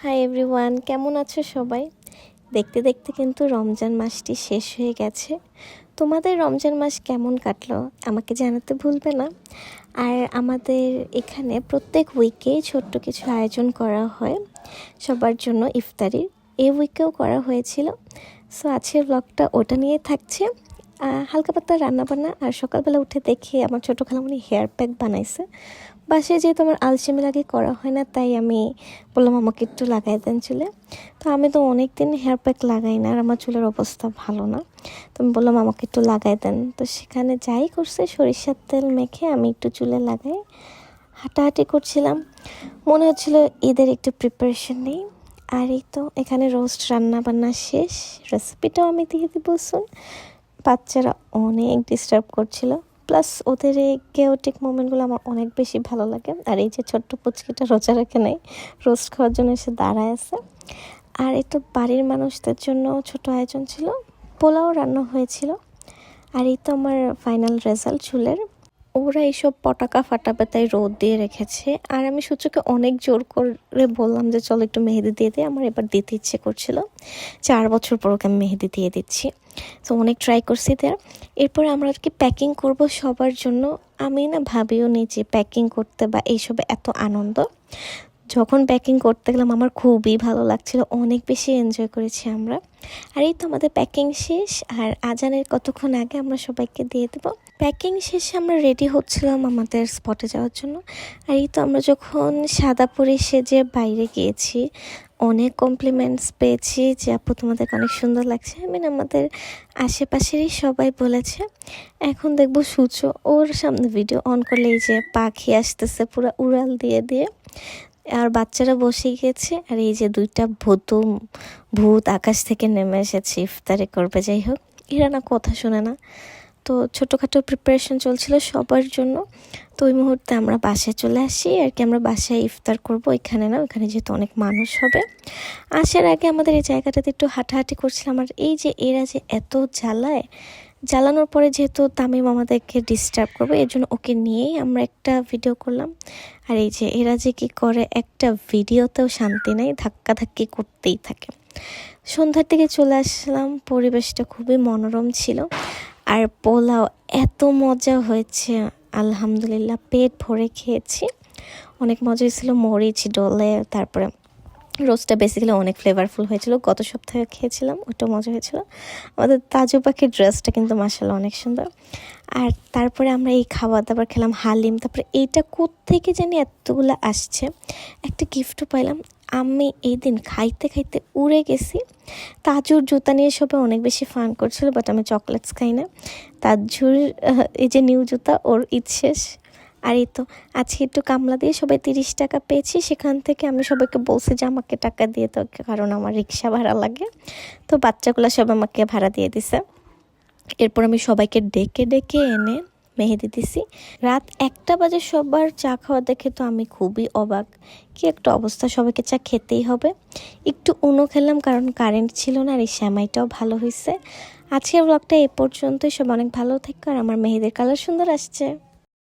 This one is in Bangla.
হাই এভরিওয়ান, কেমন আছো সবাই? দেখতে দেখতে কিন্তু রমজান মাসটি শেষ হয়ে গেছে। তোমাদের রমজান মাস কেমন কাটলো আমাকে জানাতে ভুলবে না। আর আমাদের এখানে প্রত্যেক উইকে ছোট্ট কিছু আয়োজন করা হয় সবার জন্য ইফতারির। এই উইকেও করা হয়েছিল। সো আজকের ব্লগটা ওটা নিয়ে থাকছে, হালকা পাতলা রান্নাবান্না। আর সকালবেলা উঠে দেখি আমার ছোটো খালামণি হেয়ার প্যাক বানাইছে। বাসায় যেহেতু আমার আলসেমি লাগে করা হয় না, তাই আমি বললাম আমাকে একটু লাগাই দেন চুলে। তো আমি তো অনেক দিন হেয়ার প্যাক লাগাই না, আর আমার চুলের অবস্থা ভালো না। তো আমি বললাম আমাকে একটু লাগাই দেন। তো সেখানে যাই করছে সরিষার তেল মেখে আমি একটু চুলে লাগাই হাঁটাহাঁটি করছিলাম। মনে হচ্ছিল ঈদের একটু প্রিপারেশন নেই। আর এই তো এখানে রোস্ট রান্না বান্না শেষ, রেসিপিটাও আমি দিয়ে দিব শুন। বাচ্চারা অনেক ডিস্টার্ব করছিল, প্লাস ওদের এই কেওটিক মোমেন্টগুলো আমার অনেক বেশি ভালো লাগে। আর এই যে ছোট্ট পুচকিটা রোজা রাখে নাই, রোস্ট খাওয়ার জন্য এসে দাঁড়ায় আছে। আর এই তো বাড়ির মানুষদের জন্য ছোট আয়োজন ছিল, পোলাও রান্না হয়েছিল। আর এই তো আমার ফাইনাল রেজাল্ট চুলের। ওরা এইসব পটাকা ফাটাবে তাই রোদ দিয়ে রেখেছে। আর আমি সূর্যকে অনেক জোর করে বললাম যে চলো একটু মেহেদি দিয়ে দিই, আমার এবার দিতে ইচ্ছে করছিল। 4 বছর পর ওকে আমি মেহেদি দিয়ে দিচ্ছি। তো অনেক ট্রাই করছি তার। এরপরে আমরা আর কি প্যাকিং করব সবার জন্য। আমি না ভাবিও নি যে প্যাকিং করতে বা এইসবে এত আনন্দ। যখন প্যাকিং করতে গেলাম আমার খুবই ভালো লাগছিল, অনেক বেশি এনজয় করেছি আমরা। আর এই তো আমাদের প্যাকিং শেষ, আর আজানের কতক্ষণ আগে আমরা সবাইকে দিয়ে দেবো। প্যাকিং শেষে আমরা রেডি হচ্ছিলাম আমাদের স্পটে যাওয়ার জন্য। আর এই তো আমরা যখন সাদা পরে সেজে বাইরে গিয়েছি, অনেক কমপ্লিমেন্টস পেয়েছি যে আপু তোমাদেরকে অনেক সুন্দর লাগছে। আমাদের আশেপাশেরই সবাই বলেছে। এখন দেখবো সূর্য ওর সামনে ভিডিও অন করলে এই যে পাখি আসতেছে পুরো উড়াল দিয়ে দিয়ে। আর বাচ্চারা বসে গিয়েছে। আর এই যে 2টা ভূত আকাশ থেকে নেমে এসেছে ইফতারি করবে। যাই হোক, এরা না কথা শোনে না। তো ছোটোখাটো প্রিপারেশন চলছিল সবার জন্য। তো ওই মুহূর্তে আমরা বাসায় চলে আসি আর কি। আমরা বাসায় ইফতার করব, এখানে না, ওখানে যেহেতু অনেক মানুষ হবে। আসার আগে আমাদের এই জায়গাটাতে একটু হাঁটাহাঁটি করছিলাম। আর এই যে এরা যে এত জ্বালানোর পরে যেহেতু তামিম আমাদেরকে ডিস্টার্ব করবে, এর জন্য ওকে নিয়েই আমরা একটা ভিডিও করলাম। আর এই যে এরা যে কী করে, একটা ভিডিওতেও শান্তি নেই, ধাক্কাধাক্কি করতেই থাকে। সন্ধ্যার দিকে চলে আসলাম, পরিবেশটা খুবই মনোরম ছিল। আর পোলাও এত মজা হয়েছে, আলহামদুলিল্লাহ পেট ভরে খেয়েছি, অনেক মজা হয়েছিল। মরিচ ডলে, তারপরে রোস্টটা বেসিক্যালি অনেক ফ্লেভারফুল হয়েছিল। গত সপ্তাহে খেয়েছিলাম, ওটা মজা হয়েছিল। আমাদের তাজু পাখির ড্রেসটা কিন্তু মাশাআল্লাহ অনেক সুন্দর। আর তারপরে আমরা এই খাবার দাবার খেলাম, হালিম। তারপরে এইটা কোত্থেকে জানি এতগুলো আসছে, একটা গিফটও পাইলাম। আমি এই দিন খাইতে খাইতে উড়ে গেছি। তাজুর জুতা নিয়ে সবাই অনেক বেশি ফান করছিল, বাট আমি চকলেটস খাই না। তাজুর এই যে নিউ জুতা, ওর ঈদ শেষ। আর এই তো আজকে একটু কামলা দিয়ে সবাই 30 টাকা পেয়েছি। সেখান থেকে আমি সবাইকে বলছি যে আমাকে টাকা দিয়ে দাও, কারণ আমার রিক্সা ভাড়া লাগে। তো বাচ্চাগুলো সব আমাকে ভাড়া দিয়ে দিছে। এরপর আমি সবাইকে ডেকে ডেকে এনে মেহেদি দিছি। রাত 1টা বাজে সবার চা খাওয়া দেখে তো আমি খুবই অবাক, কি একটা অবস্থা, সবাইকে চা খেতেই হবে। একটু উনো খেলাম কারণ কারেন্ট ছিল না। আর এই শ্যামাইটাও ভালো হয়েছে। আজকের ব্লগটা এ পর্যন্তই। সব অনেক ভালো থাকো। আর আমার মেহেদির কালার সুন্দর আসছে।